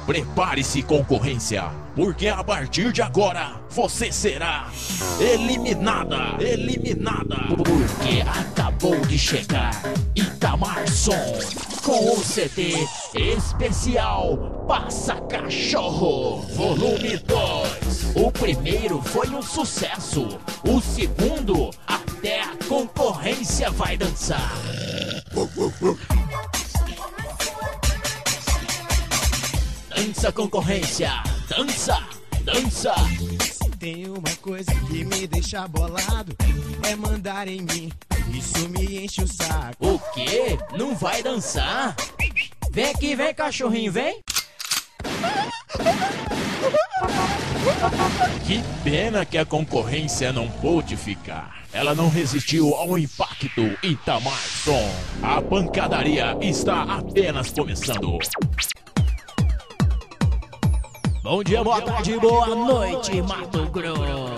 Prepare-se, concorrência, porque a partir de agora você será eliminada, porque acabou de chegar Itamar Som com o CD especial Passa Cachorro, volume 2. O primeiro foi um sucesso, o segundo até a concorrência vai dançar. Dança, concorrência, dança, dança. Tem uma coisa que me deixa bolado, é mandar em mim, isso me enche o saco. O quê? Não vai dançar? Vem aqui, vem cachorrinho, vem. Que pena que a concorrência não pôde ficar. Ela não resistiu ao impacto Itamar Som. A pancadaria está apenas começando. Bom dia, boa tarde, boa noite, Mato Grosso.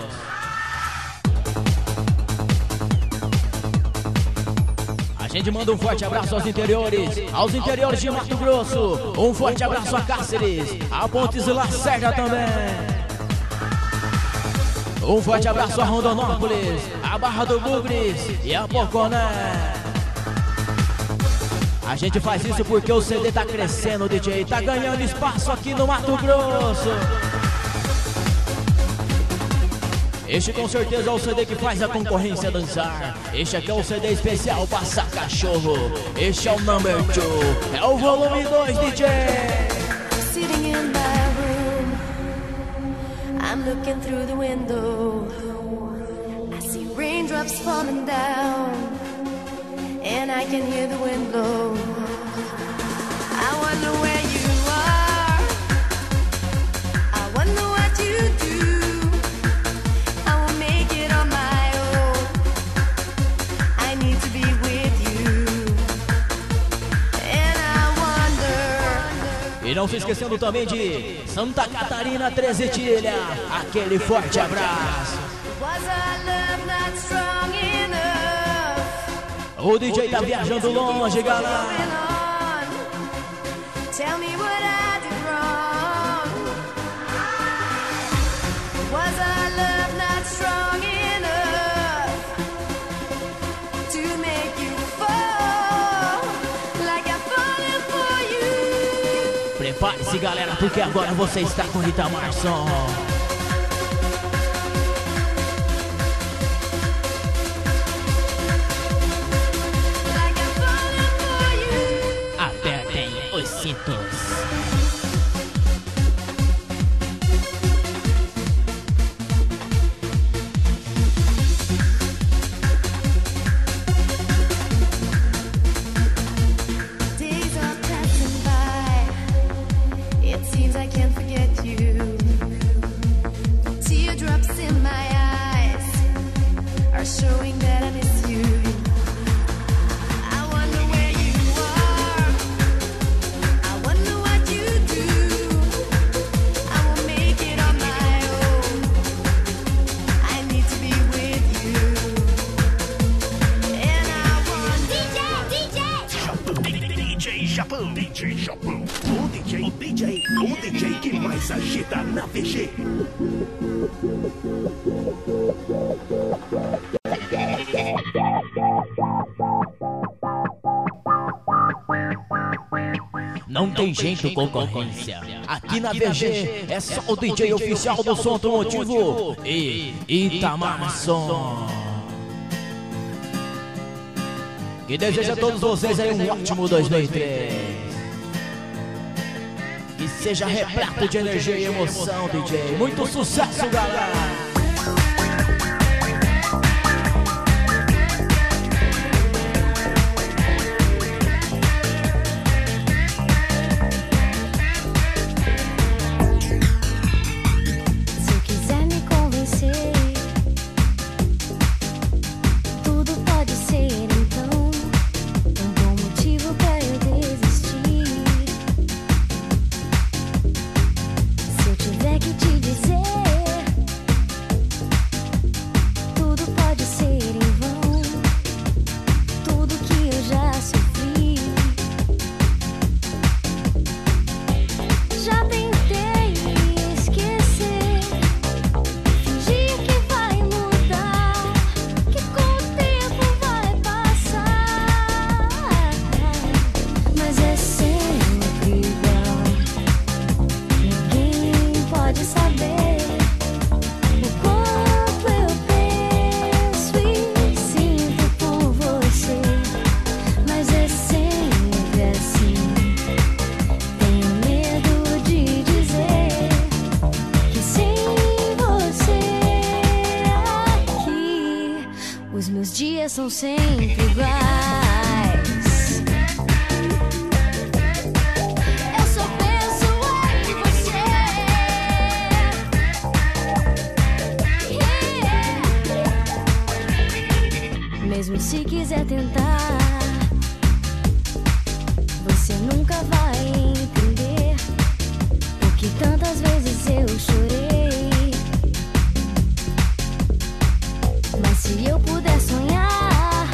A gente manda um forte abraço aos interiores de Mato Grosso. Um forte abraço a Cáceres, a Pontes e Lacerda também. Um forte abraço a Rondonópolis, a Barra do Bugres e a Poconé. A gente faz isso porque o CD tá crescendo, DJ, tá ganhando espaço aqui no Mato Grosso. Este com certeza é o CD que faz a concorrência dançar. Este aqui é o CD especial Passa Cachorro. Este é o number 2, é o volume 2, DJ. Sitting in my room, I'm looking through the window. I see raindrops falling down, and I can hear the wind blow. I wonder where you are, I wonder what you do. I won't make it on my own, I need to be with you. And I wonder. E não se esquecendo também de Santa Catarina, Trezetilha. Aquele forte abraço. Was our love not strong enough? O DJ tá viajando longe, galera. Tell me what I did wrong. Was our love not strong enough to make you fall like I'm falling for you? Prepare-se, galera, porque agora você está com Itamar Som. Cintos. Days are passing by, it seems I can't forget you. Teardrops in my eyes are showing that I miss you. O DJ que mais agita na VG. Não tem jeito, concorrência. Aqui na VG é só o DJ oficial do som automotivo e Itamar Som. Que deseja a todos vocês aí um ótimo 2003. Que seja repleto de energia e emoção, DJ. Muito sucesso, galera! Se eu tiver que te dizer sempre iguais. Eu só penso em você. Mesmo se quiser tentar, você nunca vai entender o que tantas vezes eu chorei. Mas se eu puder sonhar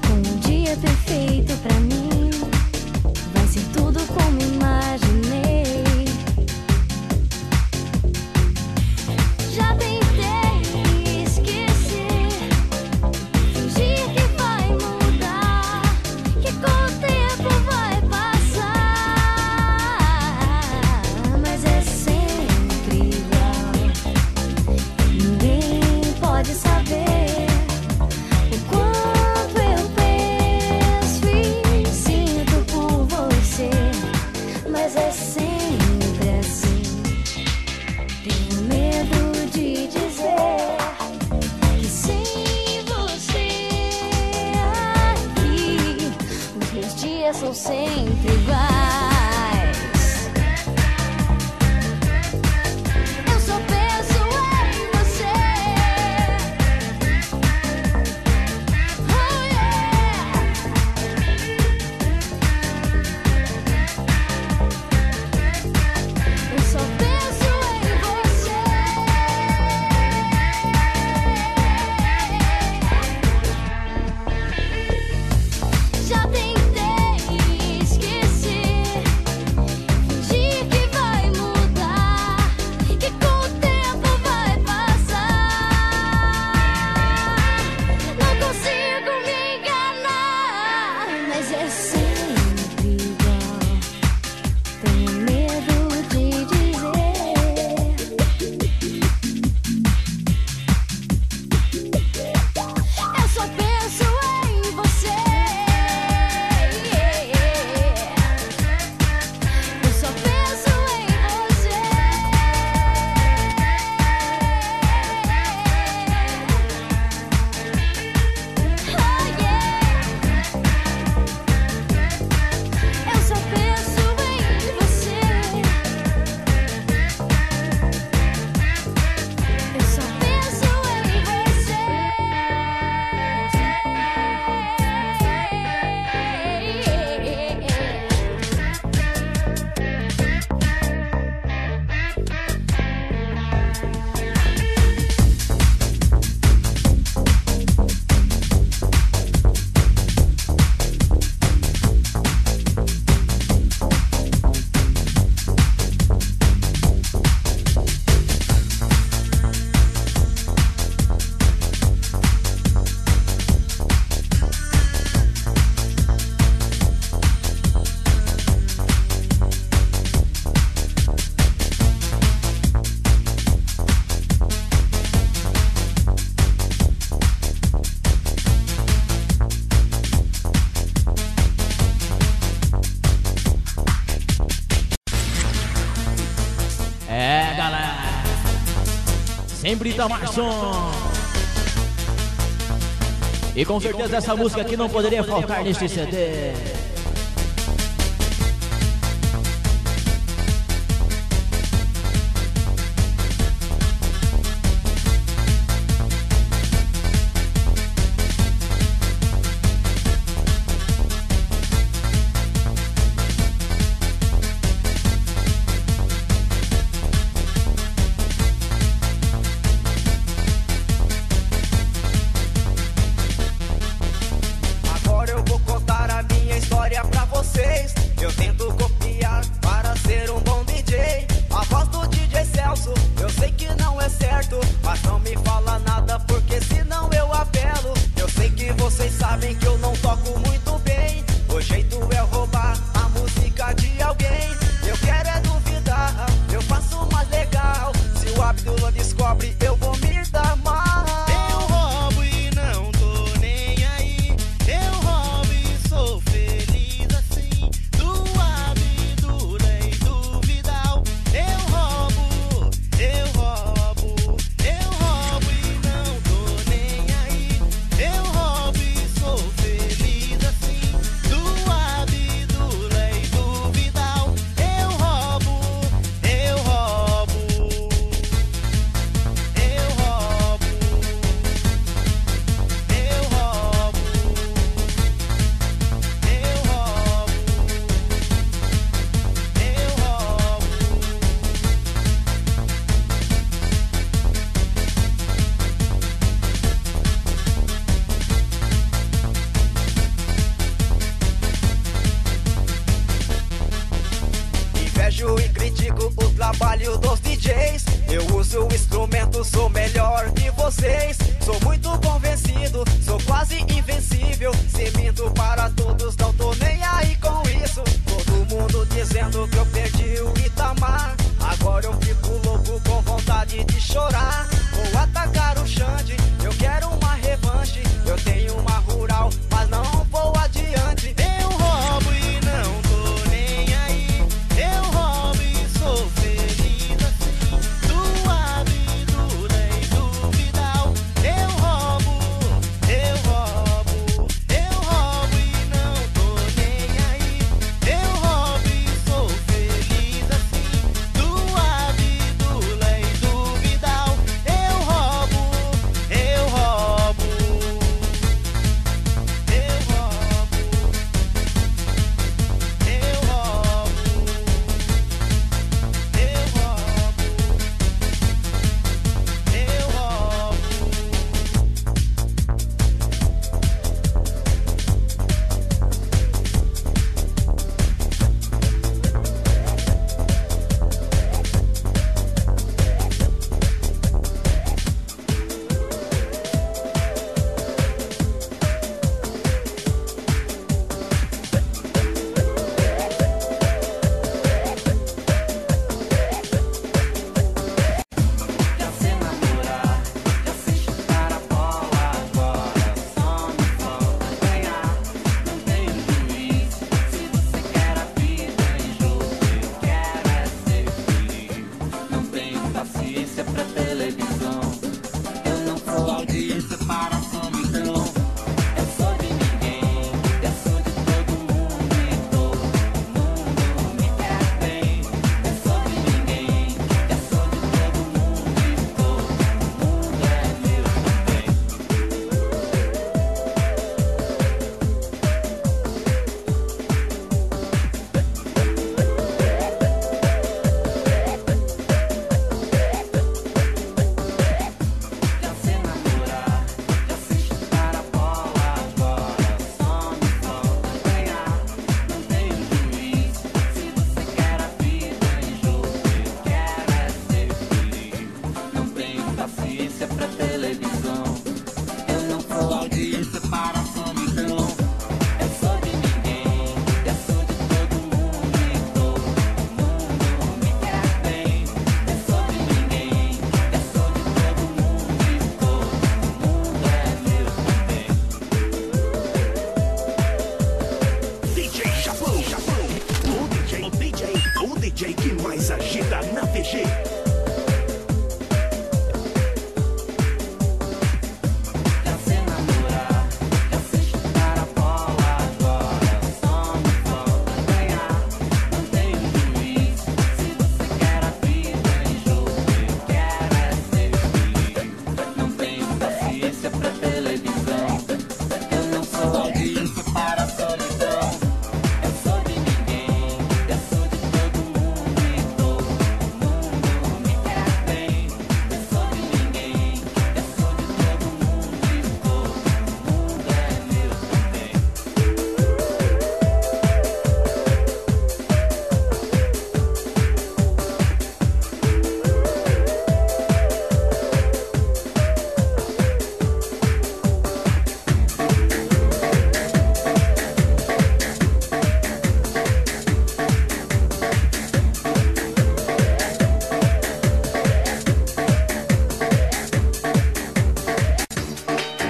com um dia perfeito pra mim, vai ser tudo como imaginei. Já tentei esquecer, fingir que vai mudar, que com o tempo vai passar. Mas é sempre igual. Ninguém pode saber o quanto eu penso e sinto por você. Mas é sempre assim. Tenho medo de dizer que sem você aqui, os meus dias são sempre iguais. Eu só penso em você. Oh yeah. Eu só penso em você. Já tentei esquecer, fingir que vai mudar, que com o tempo vai passar. Não consigo me enganar, mas é sempre igual. Tenho medo de dizer. Eu só penso em você. Eu só penso em você. Oh yeah. Eu só penso em você. Eu só penso em você. É, galera, sempre dá mais som. E com certeza essa música aqui não poderia faltar neste CD. Agora eu vou contar a minha história. critico o trabalho dos DJs. Eu uso o instrumento, sou melhor que vocês. Sou muito convencido, sou quase invencível. Se minto para todos, não tô nem aí com isso. Todo mundo dizendo que eu perdi o Itamar. Agora eu fico louco com vontade de chorar. Vou atacar o Xande, eu quero uma revanche. Eu tenho uma rural, mas não vou adiante. Eu roubo e não tô nem aí. Eu roubo e sou feliz assim. Do Abdullah e do Vidal. Eu roubo e não tô nem aí. Eu roubo e sou feliz assim. Do Abdullah e do Vidal. Eu roubo. Eu roubo. DJ que mais agita na VG.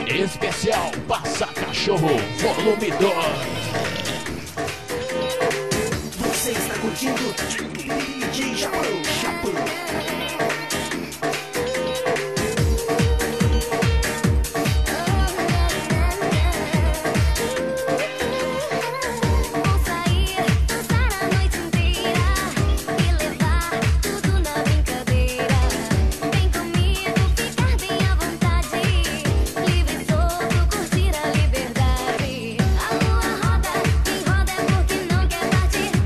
Especial Passa Cachorro, volume 2. Você está curtindo DJ Japão.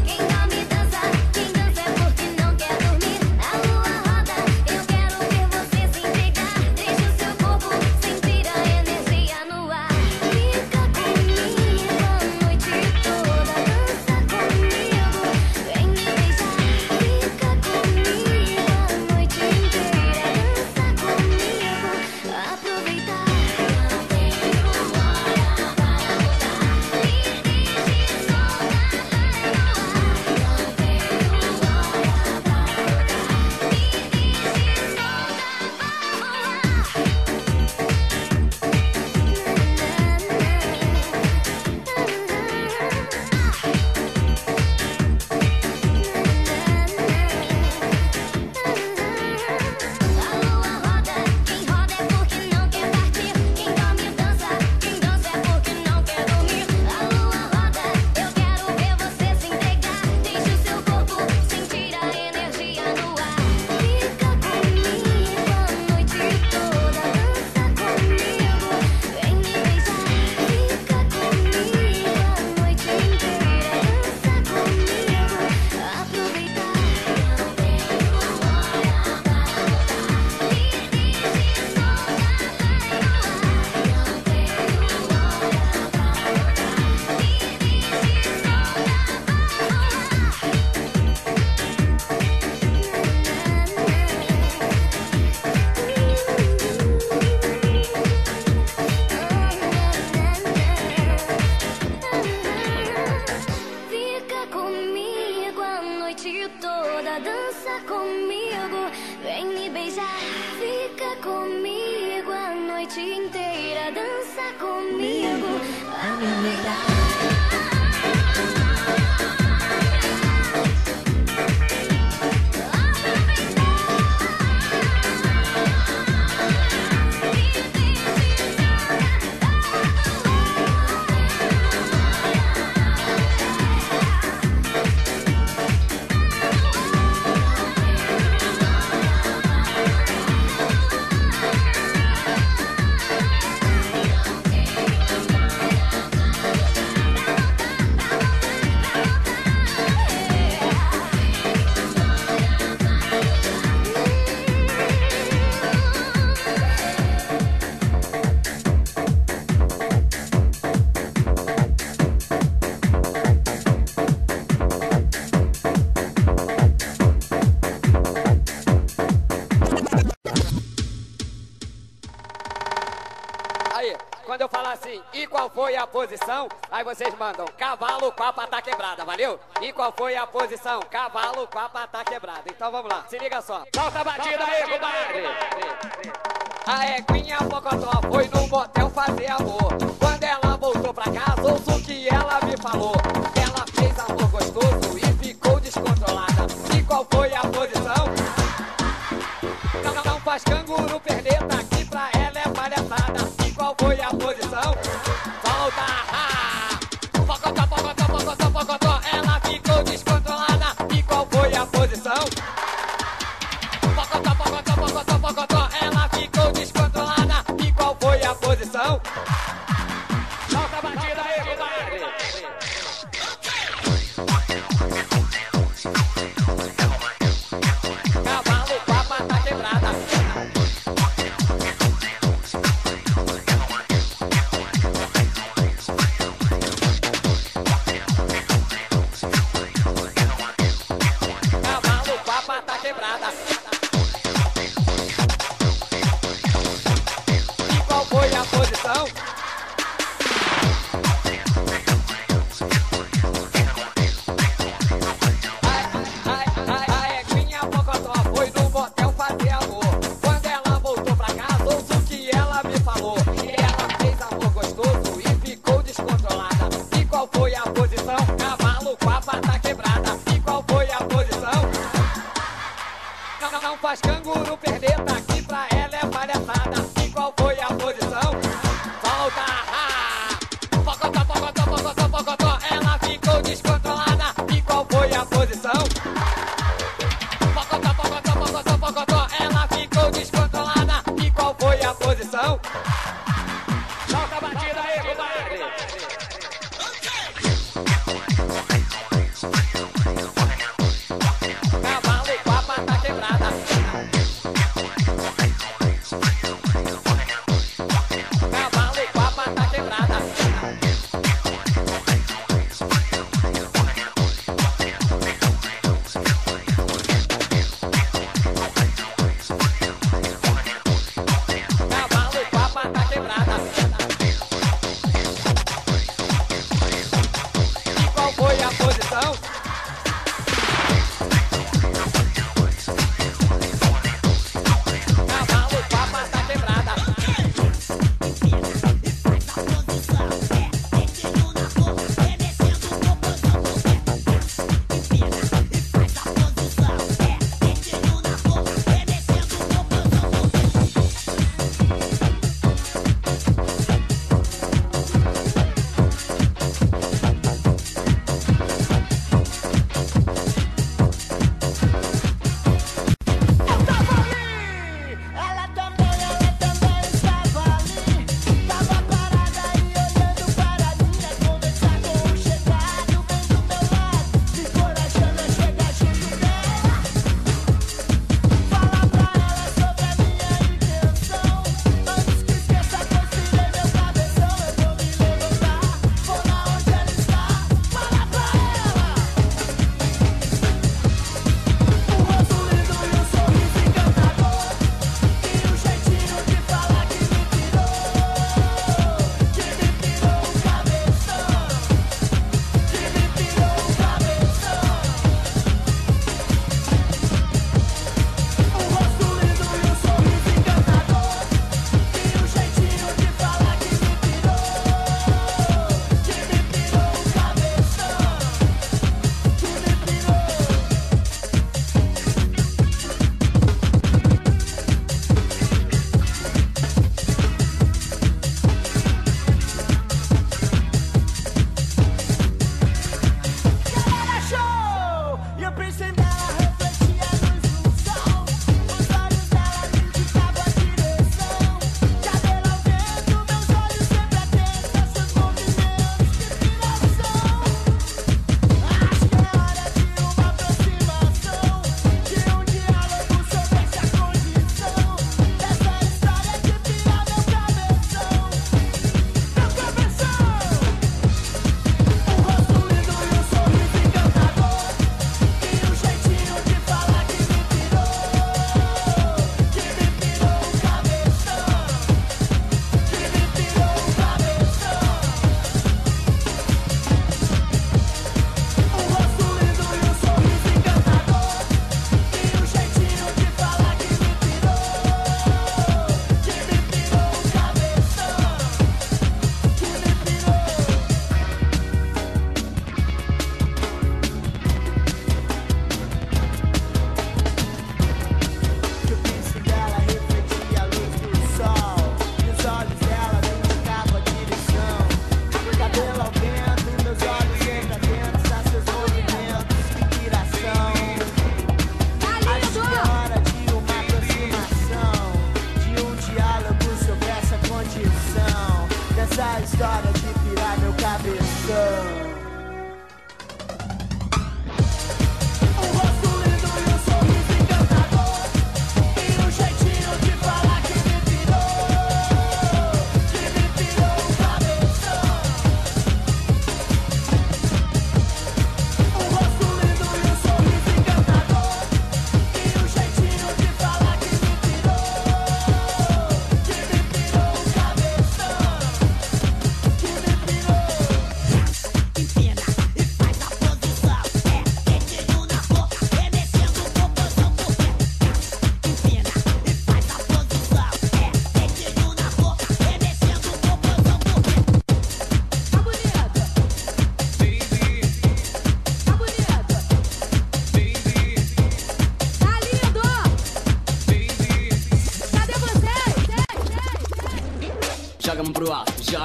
Quem dorme dança, quem dança inteira, dança comigo, vem me beijar, fica comigo a noite inteira, dança comigo, vai me beijar. Quando eu falar assim, e qual foi a posição? Aí vocês mandam, cavalo com a pata quebrada, valeu? E qual foi a posição? Cavalo com a pata quebrada. Então vamos lá, se liga só. Solta a batida aí, compadre. A Eguinha Pocotó foi no motel fazer amor. Quando ela voltou pra casa, ouço o que ela me falou. Ela fez amor gostoso e ficou descontrolada. E qual foi a posição? Não faz canguru perneta, aqui pra ela é palhaçada. E qual foi a posição? Solta! Pocotó, pocotó, pocotó, pocotó. Ela ficou descontrolada. E qual foi a posição? Pocotó, pocotó, pocotó, pocotó. Ela ficou descontrolada. E qual foi a posição? Solta a batida aí, compadre! Cavalo com a pata quebrada. Cavalo com a pata quebrada. E qual foi a posição? A Eguinha Pocotó foi no motel fazer amor. Quando ela voltou pra casa, ouço o que ela me falou. Ela fez amor gostoso e ficou descontrolada. E qual foi a posição? Cavalo com a pata quebrada. E qual foi a posição? Não faz canguru perneta, aqui pra ela é palhaçada. E qual foi a posição? Solta! Pocotó, pocotó, pocotó, pocotó. Ela ficou descontrolada. E qual foi a posição? Pocotó, pocotó, pocotó, pocotó. Ela ficou descontrolada. E qual foi a posição? Solta a batida aí, compadre! Cavalo com a pata quebrada.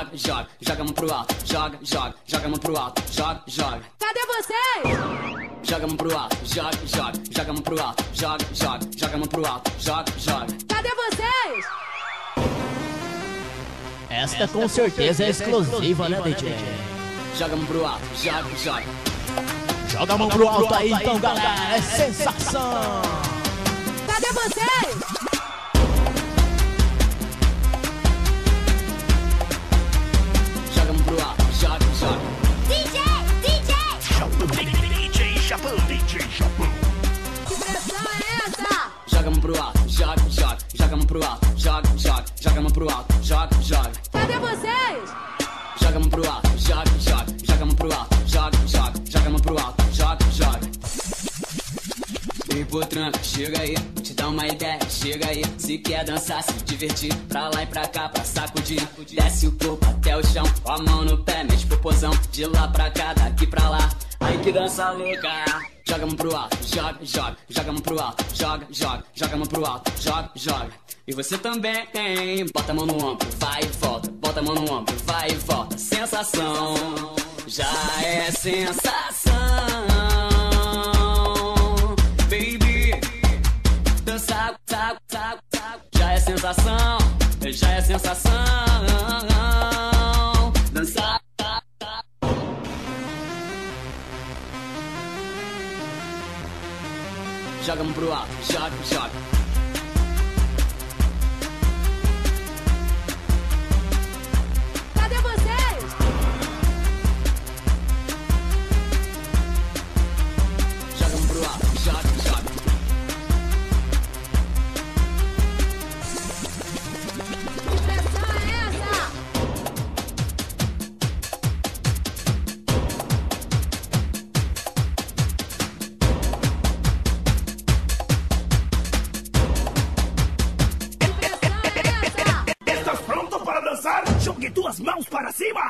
joga, joga, joga a mão pro alto, joga, joga, joga a mão pro alto, joga, joga. Cadê vocês? Joga a mão pro alto, joga, joga, joga a mão pro alto, joga, joga, joga a mão pro alto, joga, joga. Cadê vocês? Esta com certeza é exclusiva, né, DJ? Joga a mão pro alto, joga, joga. Joga a mão pro alto aí, então, galera, é sensação! Cadê vocês? Joga a mão pro alto, joga, joga. DJ Japão. Que pressão é essa? Joga a mão pro alto, joga, joga, joga a mão pro alto, joga, joga, joga a mão pro alto, joga, joga. Cadê vocês? Joga a mão pro alto, joga, joga, joga a mão pro alto, joga, joga, joga a mão pro alto, joga, joga. Vem por tranca, chega aí, te dá uma ideia, chega aí. Se quer dançar, se divertir, pra lá e pra cá, pra sacudir. Desce o corpo até o chão, com a mão no pé, mete popozão. De lá pra cá, daqui pra lá, aí que dança louca. Joga a mão pro alto, joga, joga, joga a mão pro alto, joga, joga, joga a mão pro alto, joga, joga. E você também tem, bota a mão no ombro, vai e volta, bota a mão no ombro, vai e volta. Sensação, já é sensação, baby. Dançar, já é sensação, já é sensação. Dançar. Joga a mão pro alto, joga, joga. Cadê vocês? Joga a mão pro alto, joga, joga. Que pressão é essa? ¿Estás pronto para danzar? Jogue tus manos para cima.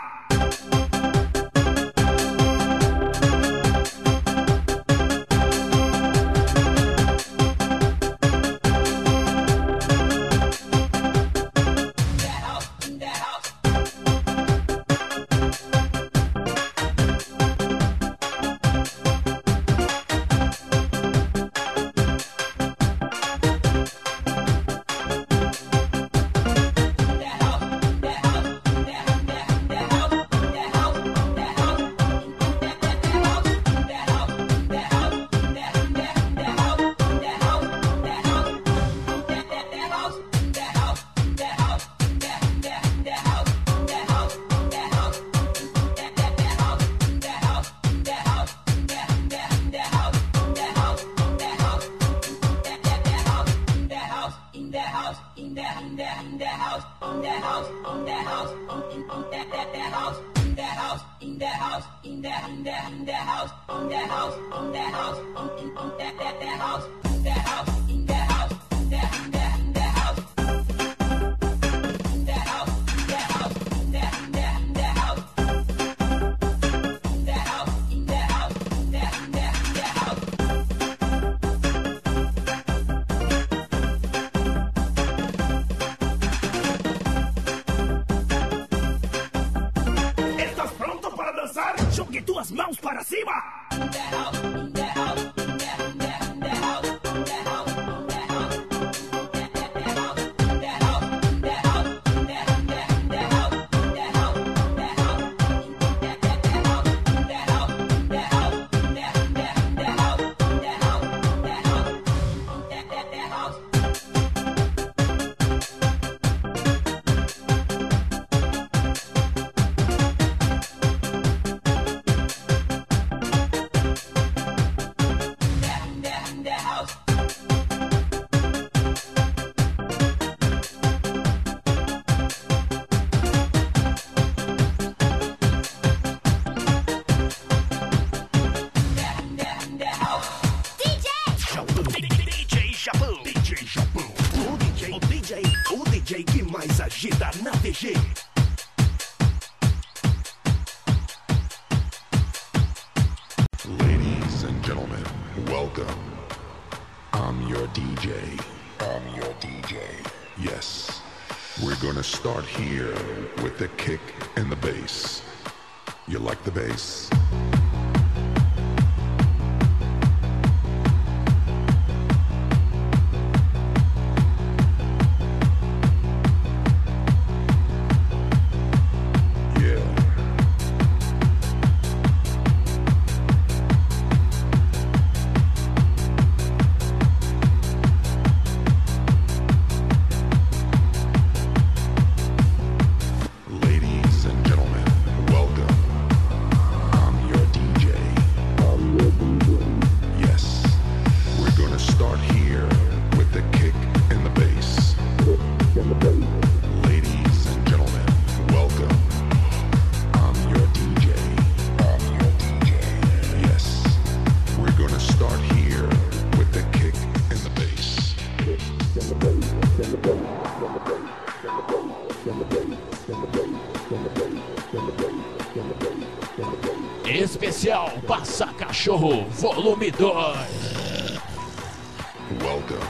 Jogue tuas mãos para cima! O DJ que mais agita na TG. Ladies and gentlemen, welcome. I'm your DJ. I'm your DJ. Yes, We're gonna start here with the kick and the bass. You like the bass? Ladies and gentlemen, welcome. I'm your DJ. Yes, we're gonna start here with the kick and the bass. Ladies and gentlemen, welcome. I'm your DJ. Yes, we're gonna start here with the kick and the bass. Especial Passa Cachorro, volume 2. Welcome.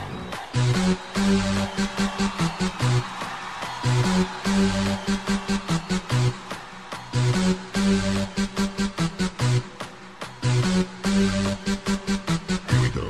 Here we go.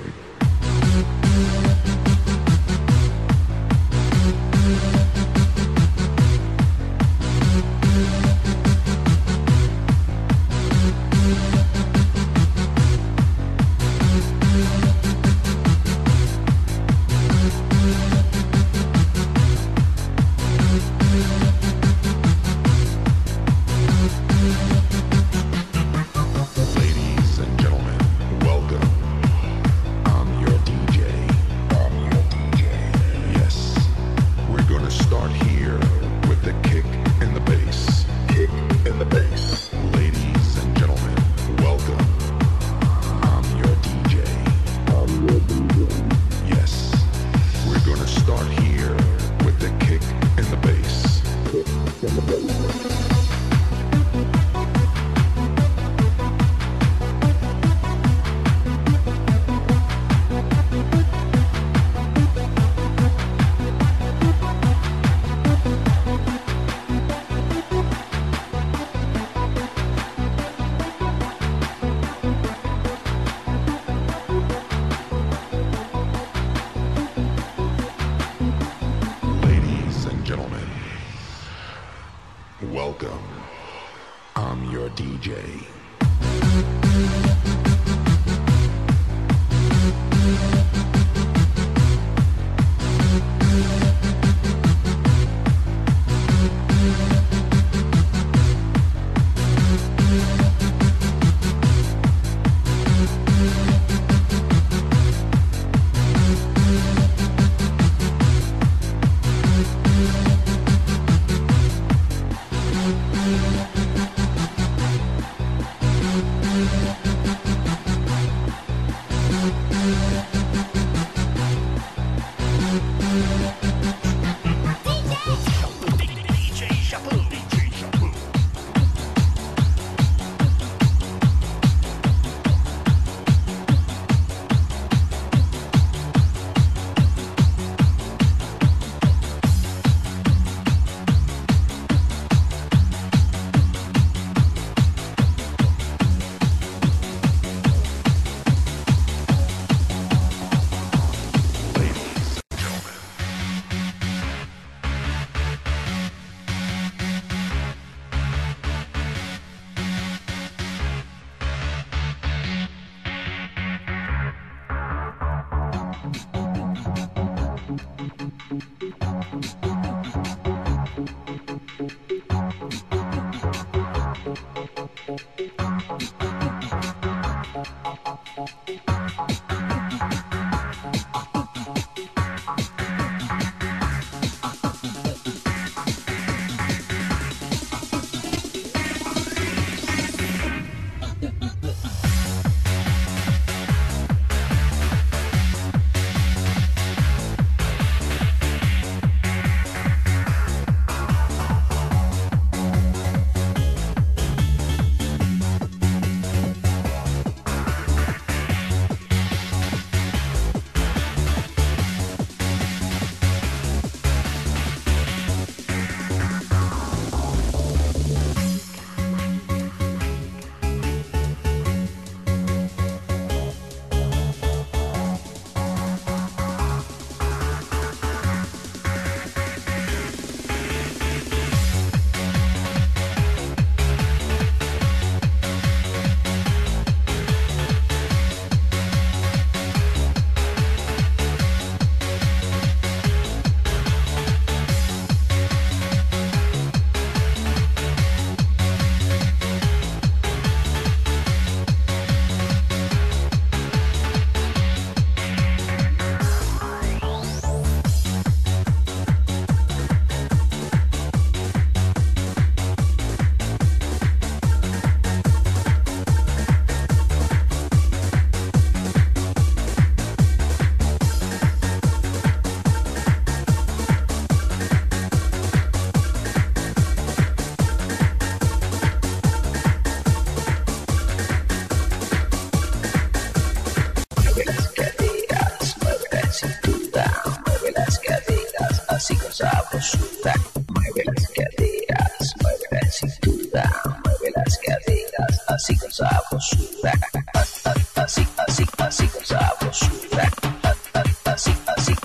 sabrosura, mueve las caderas, mueve la cintura, mueve las caderas, así con sabrosura, así con sabrosura,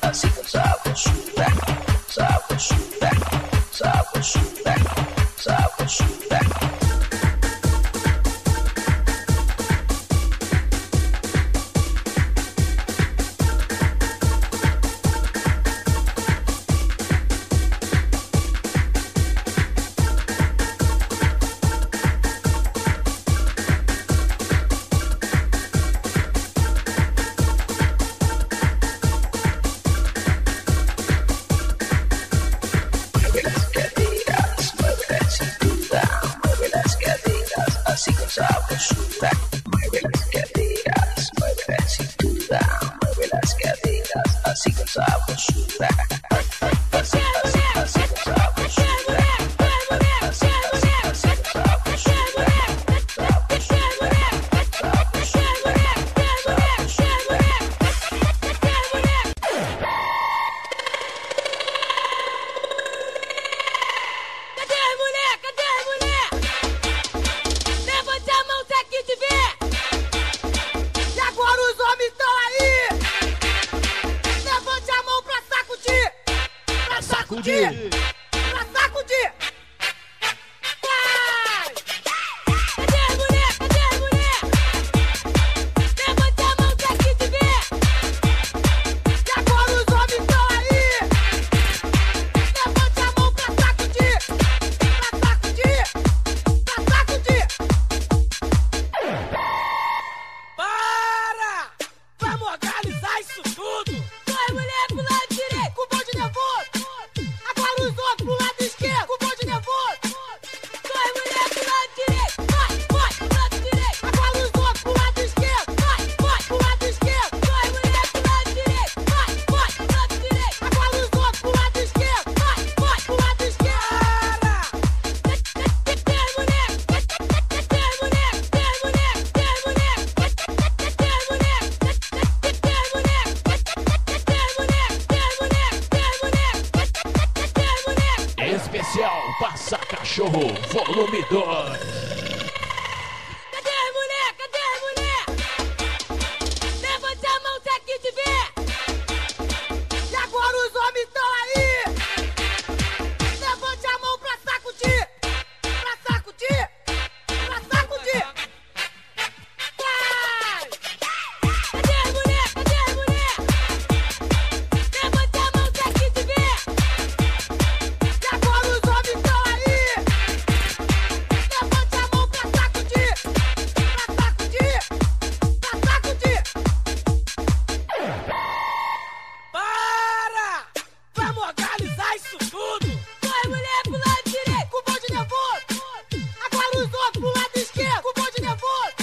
así con sabrosura, sabrosura, sabrosura, sabrosura. Así con sabrosura, mueve las caderas, mueve la cintura, mueve las caderas, así con sabrosura, así con sabrosura, así con sabrosura, sacudir. Pra sacudir. Vai! Cadê as mulher? Cadê as mulher? Levanta a mão pra aqui te ver. E agora os homens estão aí. Levanta a mão pra sacudir. Pra sacudir. Pra sacudir. Para! Vamos organizar isso tudo. Vai, mulher, pro lado direito, com o bonde nervoso. Agora os outros pro lado esquerdo, com o bonde nervoso. Vai, mulher, pro lado direito. Vai, pro lado direito. Agora os outros pro lado esquerdo. Vai, pro lado esquerdo. Vai, mulher, pro lado direito. Vai, pro lado direito. Agora os outros pro lado esquerdo. Vai, pro lado esquerdo. Tem mulher. Tem mulher. Tem mulher. Tem mulher. Tem mulher. Tem mulher. Especial Passa Cachorro, volume 2. Cadê as mulher? Cadê as mulher? Levanta a mão se aqui te ver. E agora os homens estão aí. Levante a mão pra sacudir. Pra sacudir. Pra sacudir. Vai! Cadê as mulher? Cadê as mulher? Levanta a mão se aqui te ver. E agora os homens estão aí. Levante a mão pra sacudir. Pra sacudir. Pra sacudir. Para! Vamos organizar isso tudo. Vai, mulher, pro lado direito, com o bonde nervoso. Agora os outros pro lado esquerdo, com o bonde nervoso.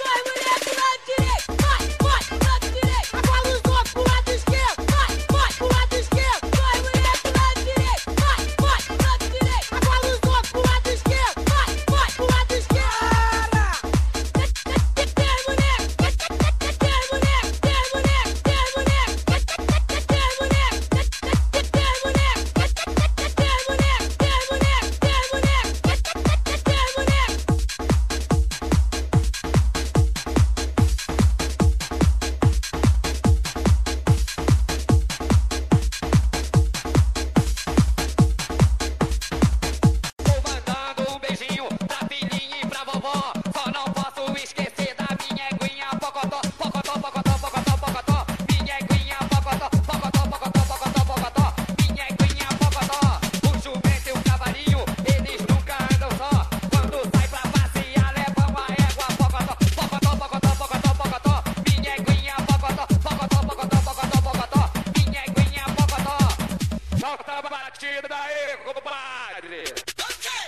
Vai, mulher, pro lado direito. Vai, pro lado direito. Agora os outros pro lado esquerdo. Vai, pro lado esquerdo. Vai, mulher, pro lado direito. Vai, pro lado direito. Agora os outros pro lado esquerdo. Vai, pro lado esquerdo. Tem mulher. Tem mulher. Tem mulher. Tem mulher. Tem mulher. Tem mulher. Tem mulher. Tem mulher. Tem mulher. Tem mulher. Vou mandando um beijinho pra filhinha e pra vovó. Só não posso esquecer da minha eguinha pocotó, pocotó, pocotó, pocotó, pocotó. Minha eguinha pocotó, pocotó, pocotó, pocotó, pocotó. Minha eguinha pocotó. O jumento e o cavalinho, eles nunca andam só. Quando sai pra passear, levam a égua pocotó, pocotó, pocotó, pocotó, pocotó. Minha eguinha pocotó, pocotó, pocotó, pocotó, pocotó. Minha eguinha pocotó. Solta a batida daí, compadre.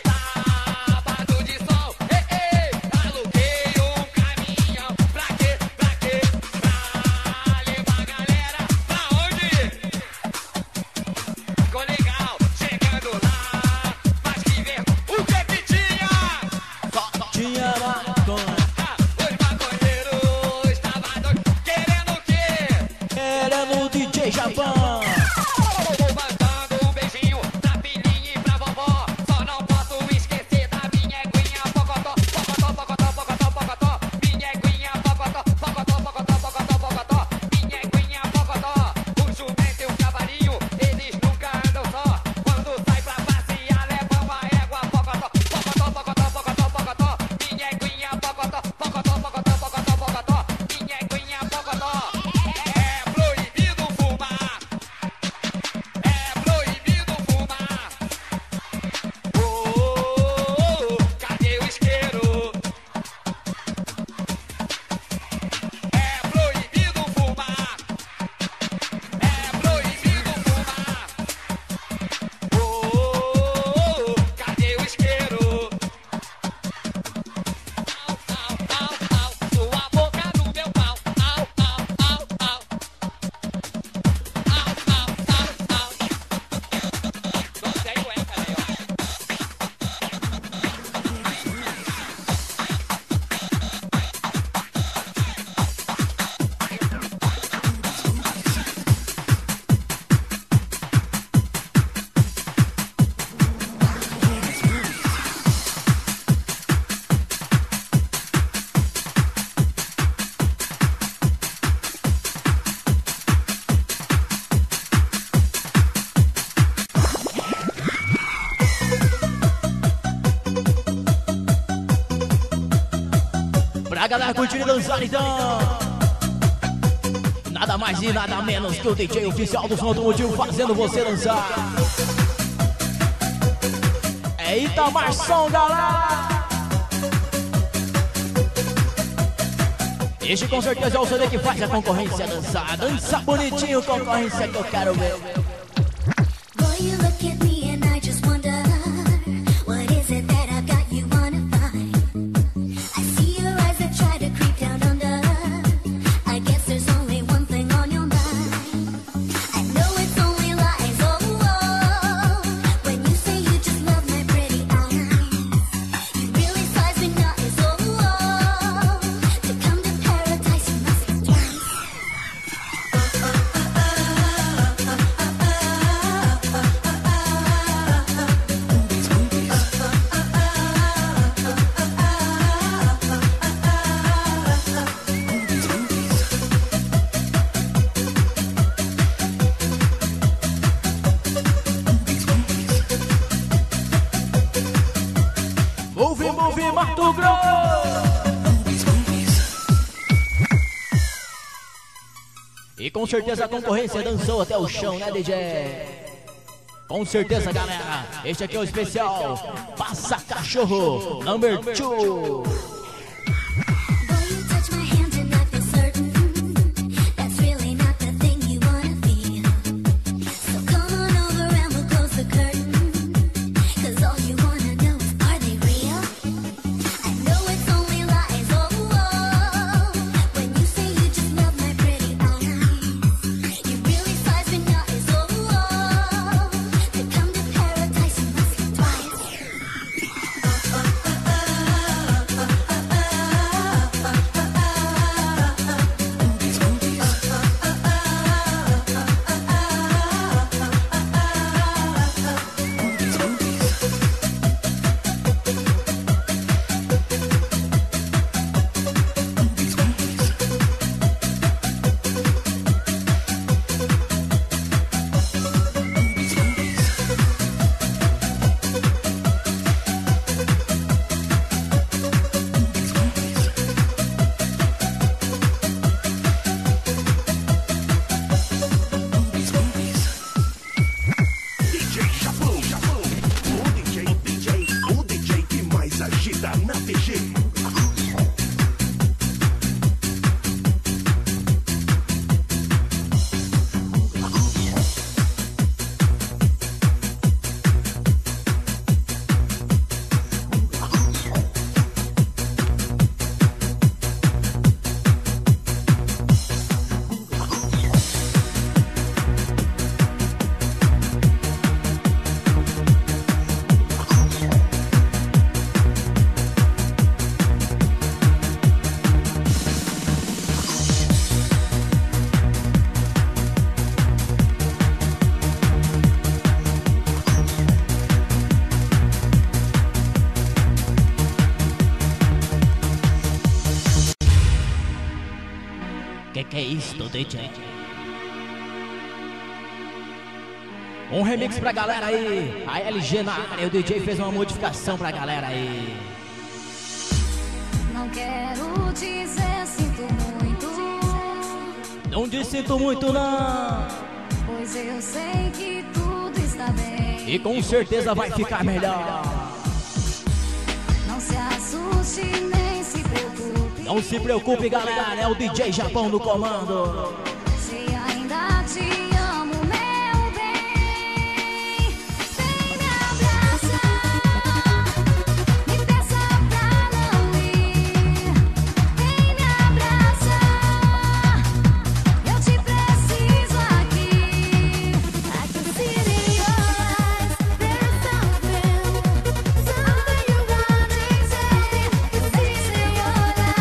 Sábado de sol, ei, ei, aluguei um caminhão. Pra quê? Pra quê? Pra levar a galera pra onde? Ficou legal, chegando lá. Mas que vergonha, o que tinha? Tinha maconha, Os maconheiros estavam doidos, querendo o quê? querendo o DJ Japão. Vou mandando um beijinho Pra galera curtir e dançar então. Nada mais e nada menos que o DJ oficial do som automotivo fazendo você dançar. É Itamar Som, galera. Este com certeza é o CD que faz a concorrência dançar. Dança bonitinho, concorrência que eu quero ver. Move, Mato Grosso! E com certeza a concorrência dançou até o chão, né, DJ? Com certeza, galera. Este aqui é o especial Passa Cachorro, number 2. Que é isso, DJ? Um remix pra galera aí. A LG na área, o DJ fez uma modificação pra galera aí. Não quero dizer sinto muito. Não te sinto muito, não. Pois eu sei que tudo está bem. E com certeza vai ficar melhor. Não se assuste nem se preocupe. Não se preocupe, galera, é o DJ Japão no comando. Se ainda te amo, meu bem, vem me abraçar, me peça pra não ir. Vem me abraçar, eu te preciso aqui. I can see it in your eyes, there's something you want to say. Can see it in your eyes.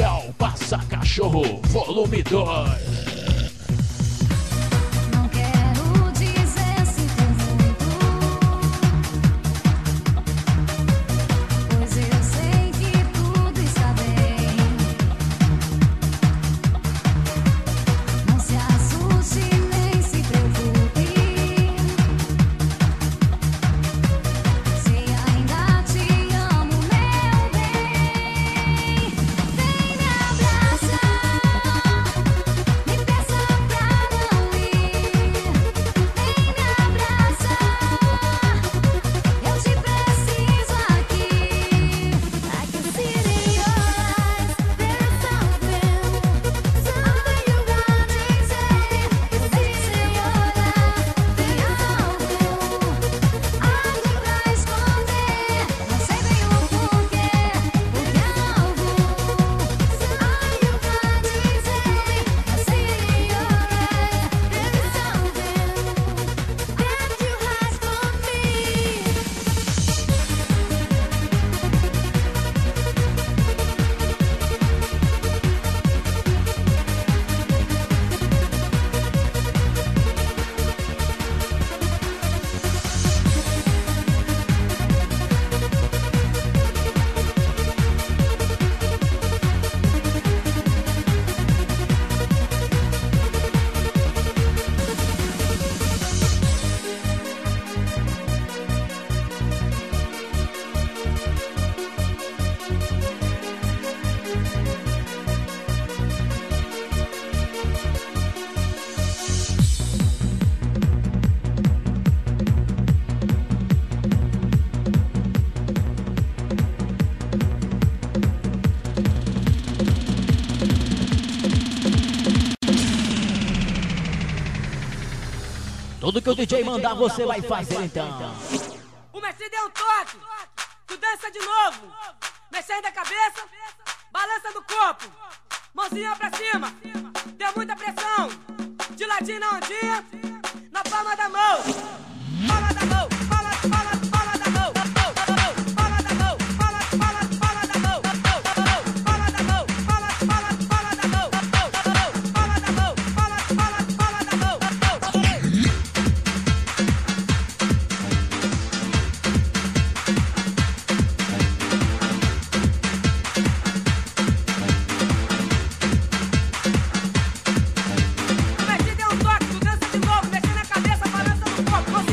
especial Passa Cachorro, volume 2. Não quero dizer sinto muito, pois eu sei que tudo está bem. Não se assuste nem se preocupe, se ainda te amo, meu bem. Vem me abraçar, me peça pra não ir. Vem me abraçar, eu te preciso aqui. I can see it in your eyes, there's something you got to say. Can see it in your eyes, tem algo pra esconder. Não sei bem o porquê, porque algo you got to say. I see it in your eyes, there's something that you hide from me. Tudo que o DJ mandar você vai fazer então. O Messi deu um toque, tu dança de novo, mexendo a cabeça, balança do corpo, mãozinha pra cima, deu muita pressão, de ladinho na ondinha, na palma da mão, palma da mão, palma da mão, palma da mão, palma da mão, palma da mão, palma da mão, palma da mão, palma da mão, palma da mão. O Messi deu um toque, tu dança de novo, mexendo a cabeça, balança no corpo.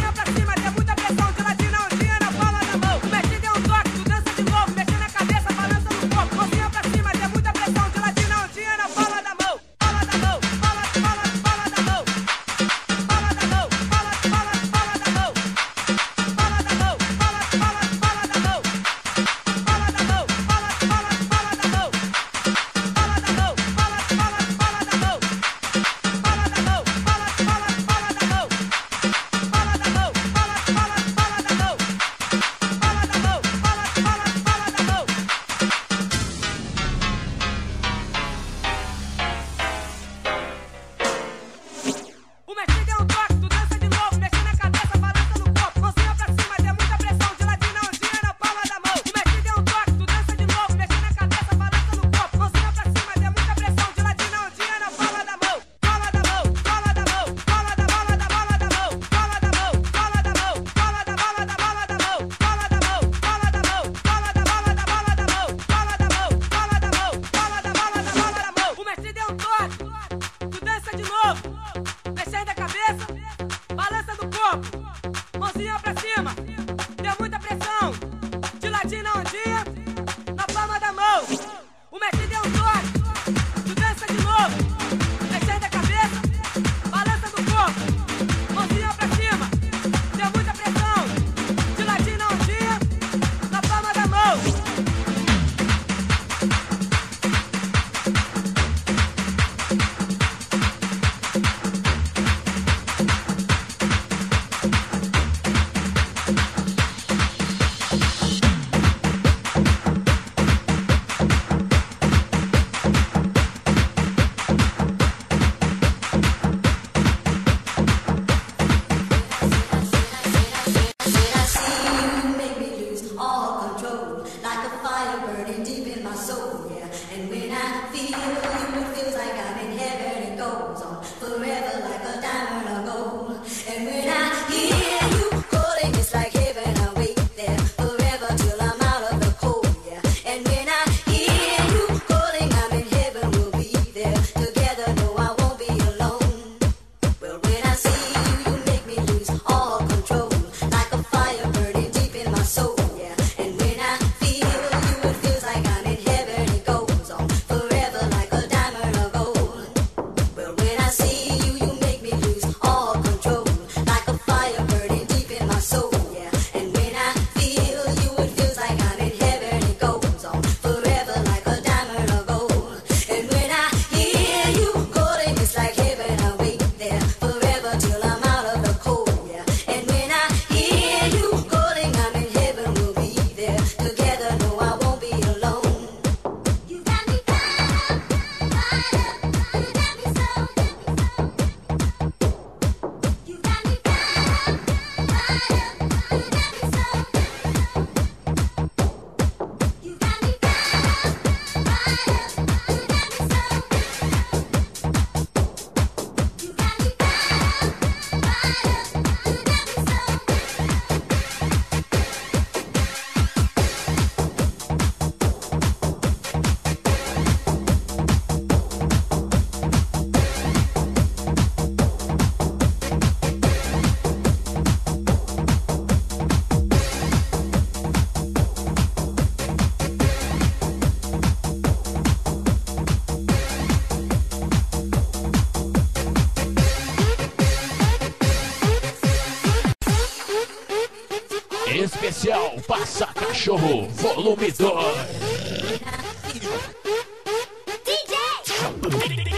Passa Cachorro, volume 2.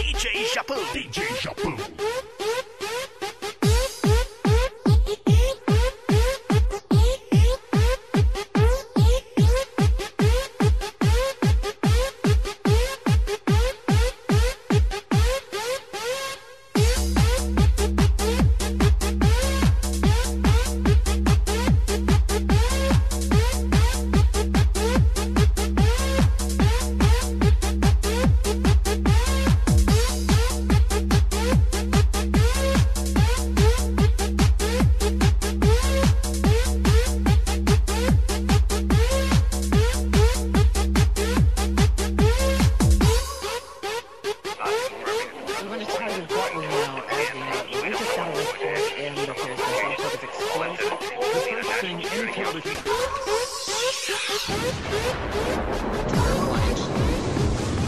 DJ Japão. DJ Japão.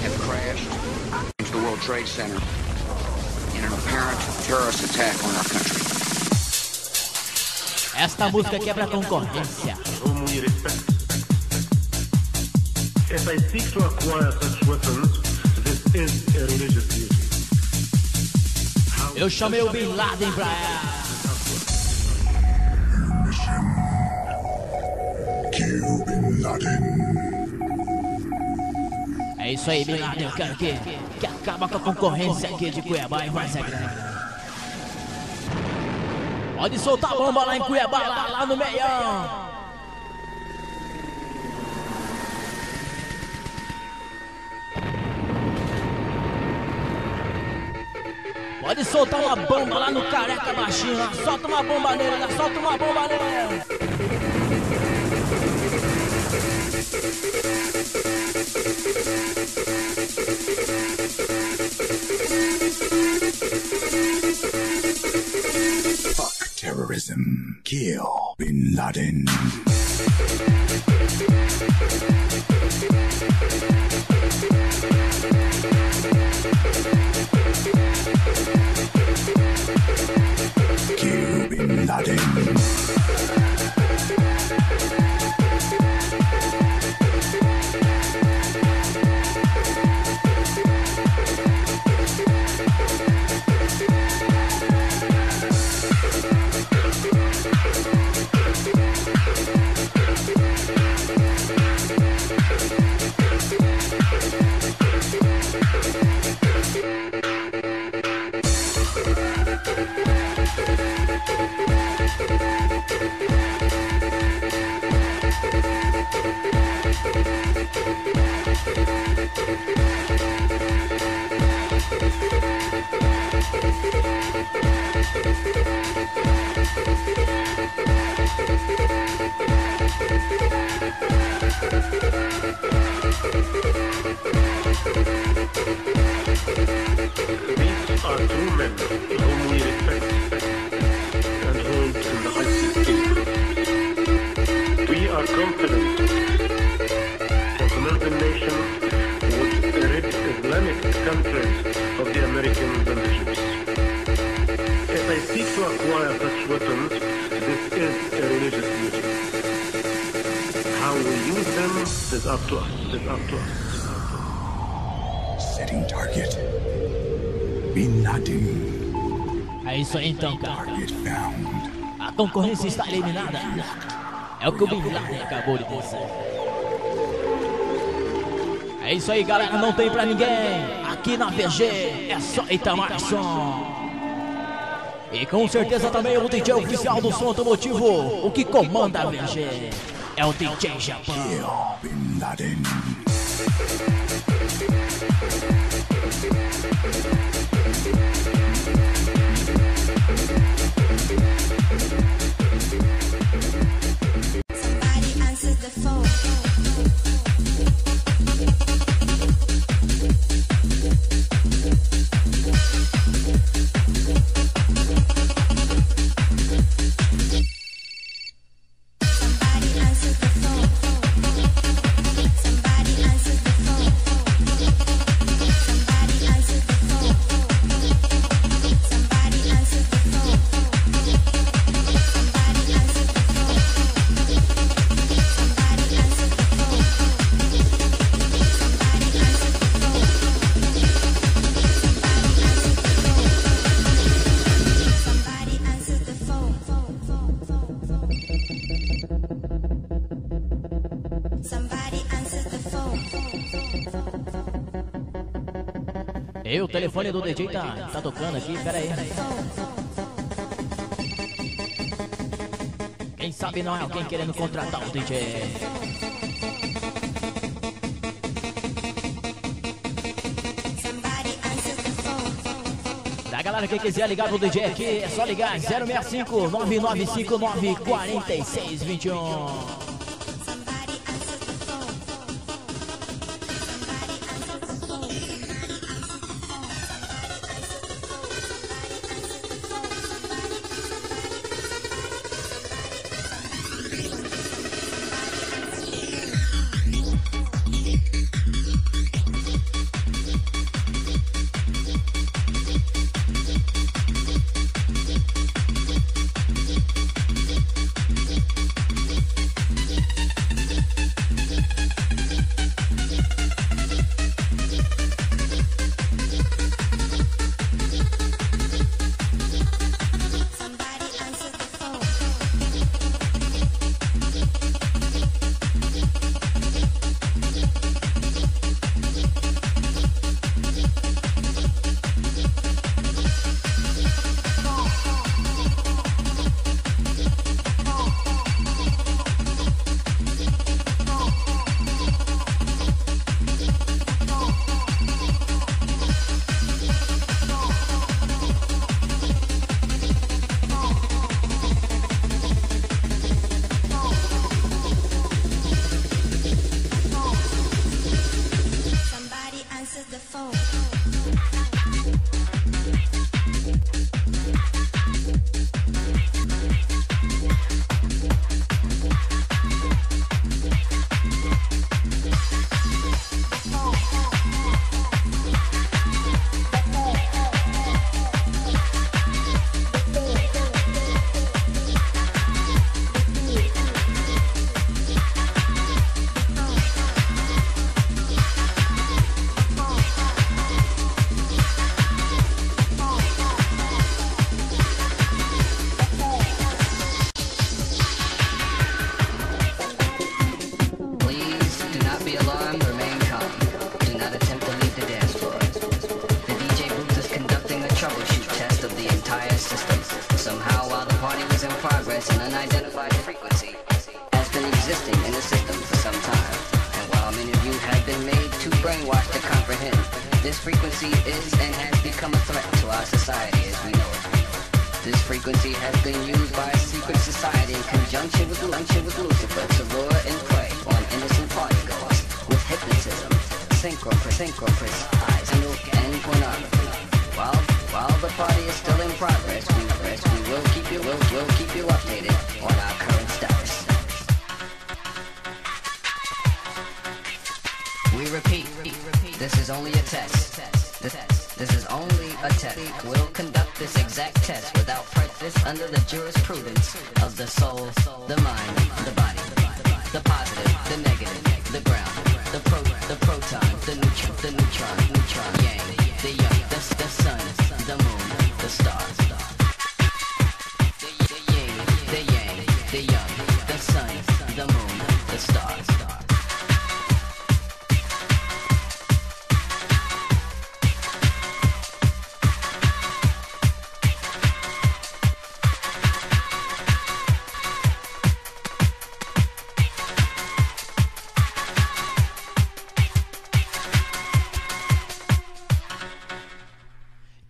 Have crashed into the World Trade Center in an apparent terrorist attack on our country. Esta música quebra a concorrência. If I seek to acquire such weapons, this is a religious duty. Eu chamei o Bin Laden pra ela. Kill Bin Laden. É isso aí, Bin Laden, eu quero que acaba com a concorrência aqui de Cuiabá e mais é grande. Pode soltar a bomba lá em Cuiabá, lá no meião. Pode soltar uma bomba lá no careca baixinho, lá. Solta uma bomba nele, lá. Solta uma bomba nele. Fuck terrorism. Kill Bin Laden. Kill Bin Laden. Setting target. Bin Laden. É isso aí então, cara. A concorrência está eliminada. É o que o Bin Laden acabou de dizer. É isso aí, galera. Não tem pra ninguém. Aqui na VG é só Itamar Som. E com certeza também o DJ oficial do som automotivo. O que comanda a VG é o DJ Japão. Bin Laden. Somebody answers the phone. Somebody answers the phone. E o telefone do DJ tá tocando aqui, pera aí. Quem sabe não é alguém querendo contratar o DJ. Da galera que quiser ligar pro DJ aqui, é só ligar 065 9959 4621.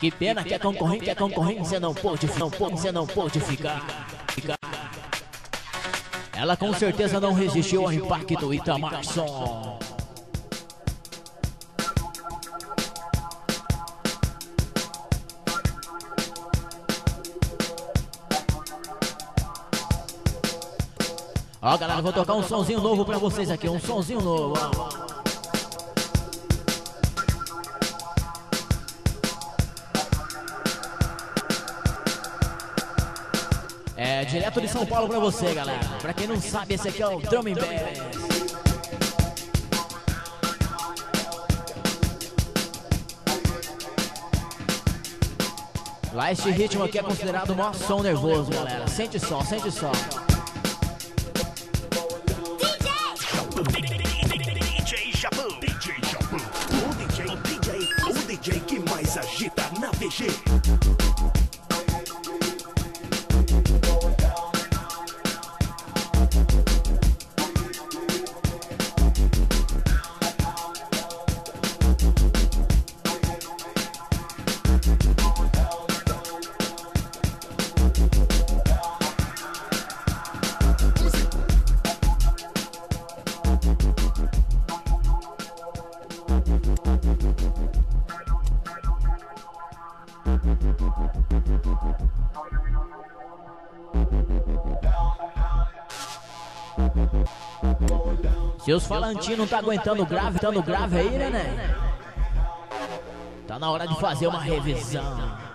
Que pena que é concorrência não pôde ficar. Ela com certeza não resistiu ao impacto do Itamar Som. Ó galera, vou tocar um sonzinho novo pra vocês aqui, um sonzinho novo, ó. É direto de São Paulo pra você, galera. Pra quem não sabe, esse aqui é o Drum and Bass. Lá este ritmo aqui é considerado o maior som nervoso, galera. Sente só, sente só. DJ Jabu, o DJ que mais agita na VG. Seus falantinhos não tá aguentando grave aí, né? Tá na hora de fazer uma revisão.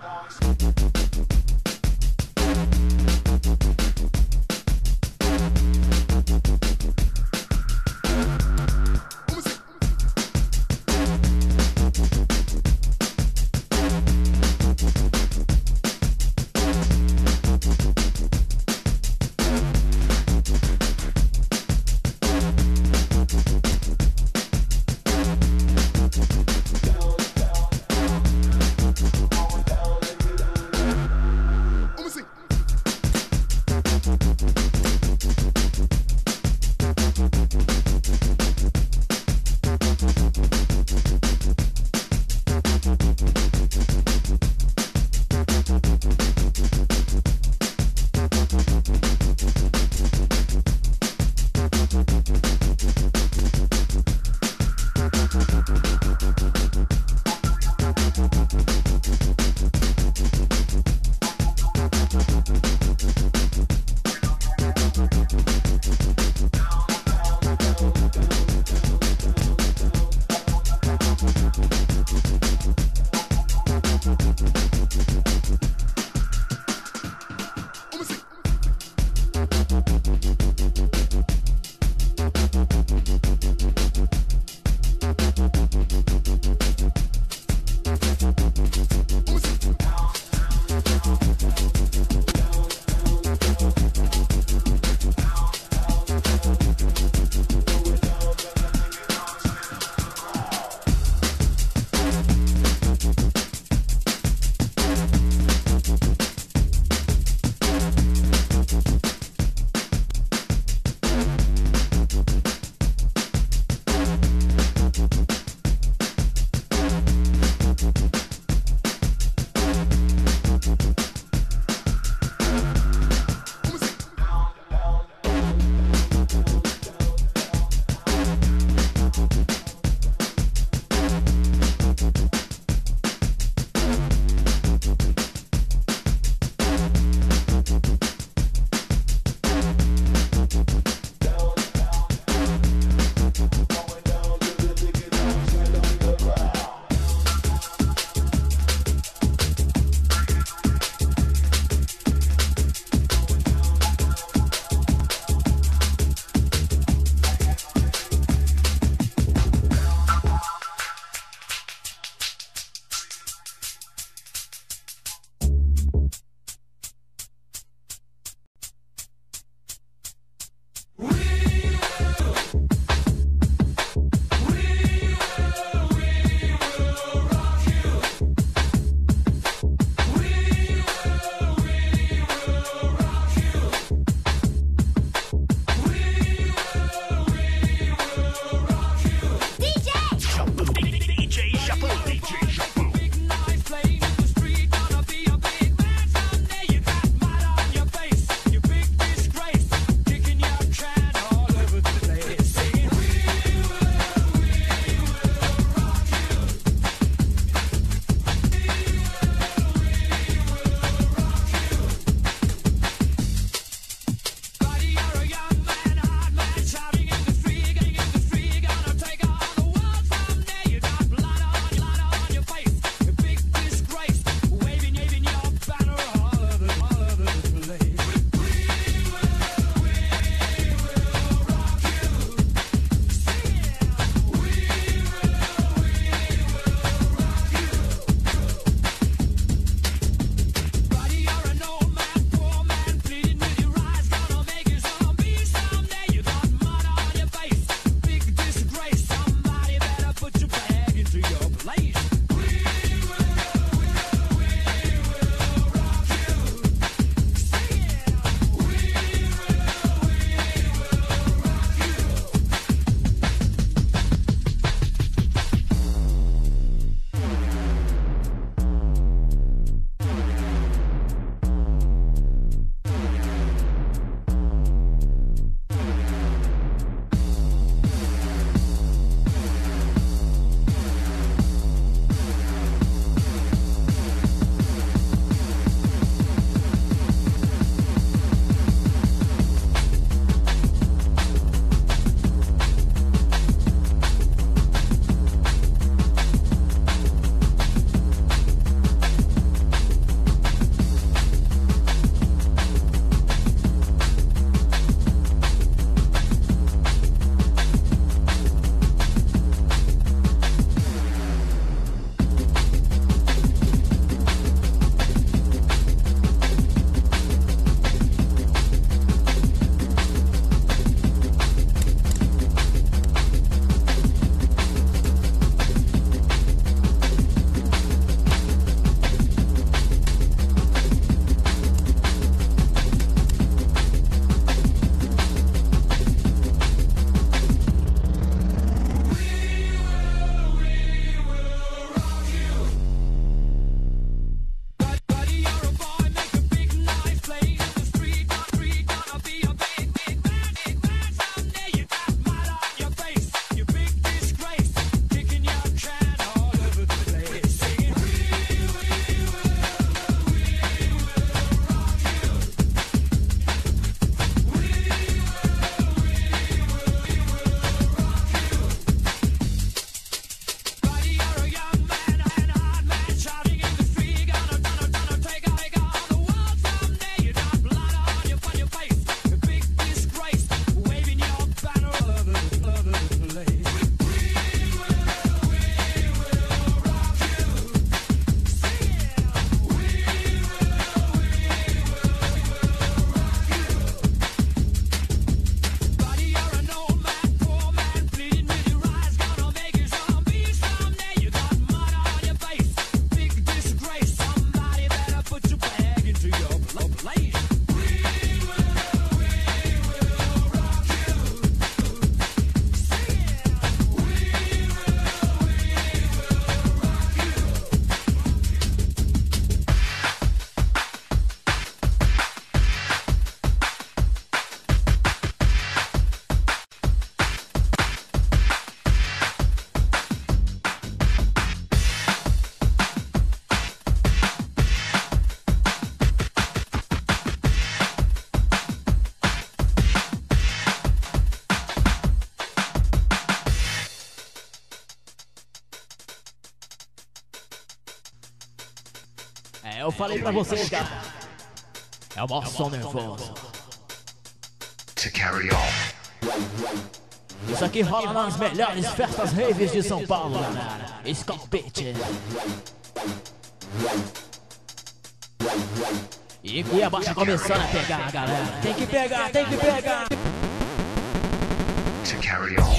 É, eu falei pra vocês, cara. É o maior som nervoso. To carry on. Isso aqui rola nas melhores festas raves de São Paulo, galera. Escopete. E Cuiabá tá começando a pegar, galera. Tem que pegar, tem que pegar. To carry on.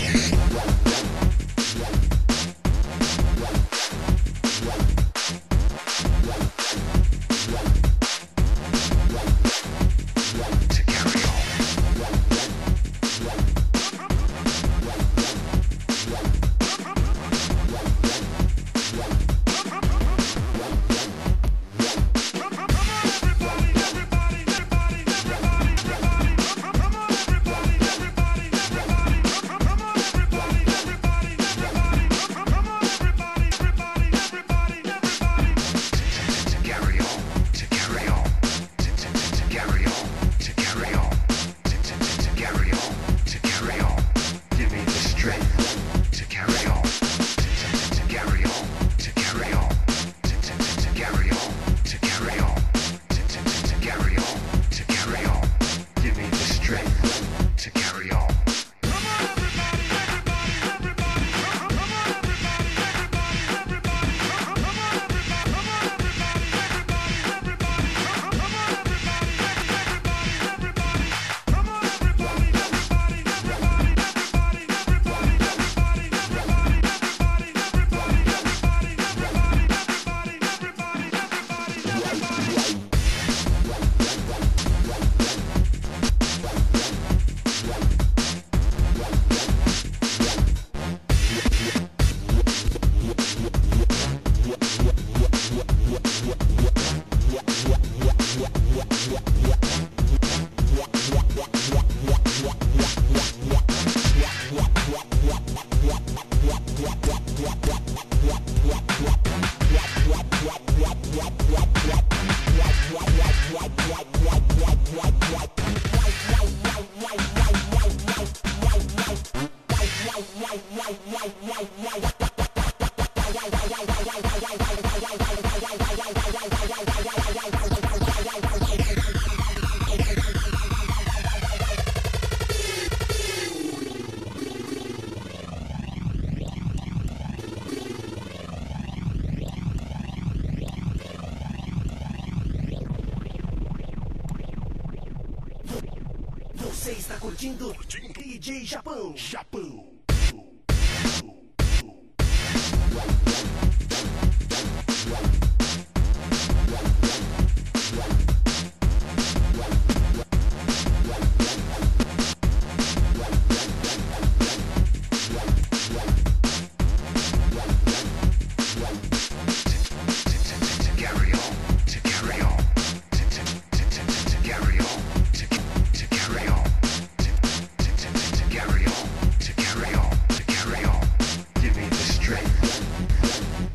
Você está curtindo DJ Japão. Japão.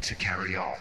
To carry on.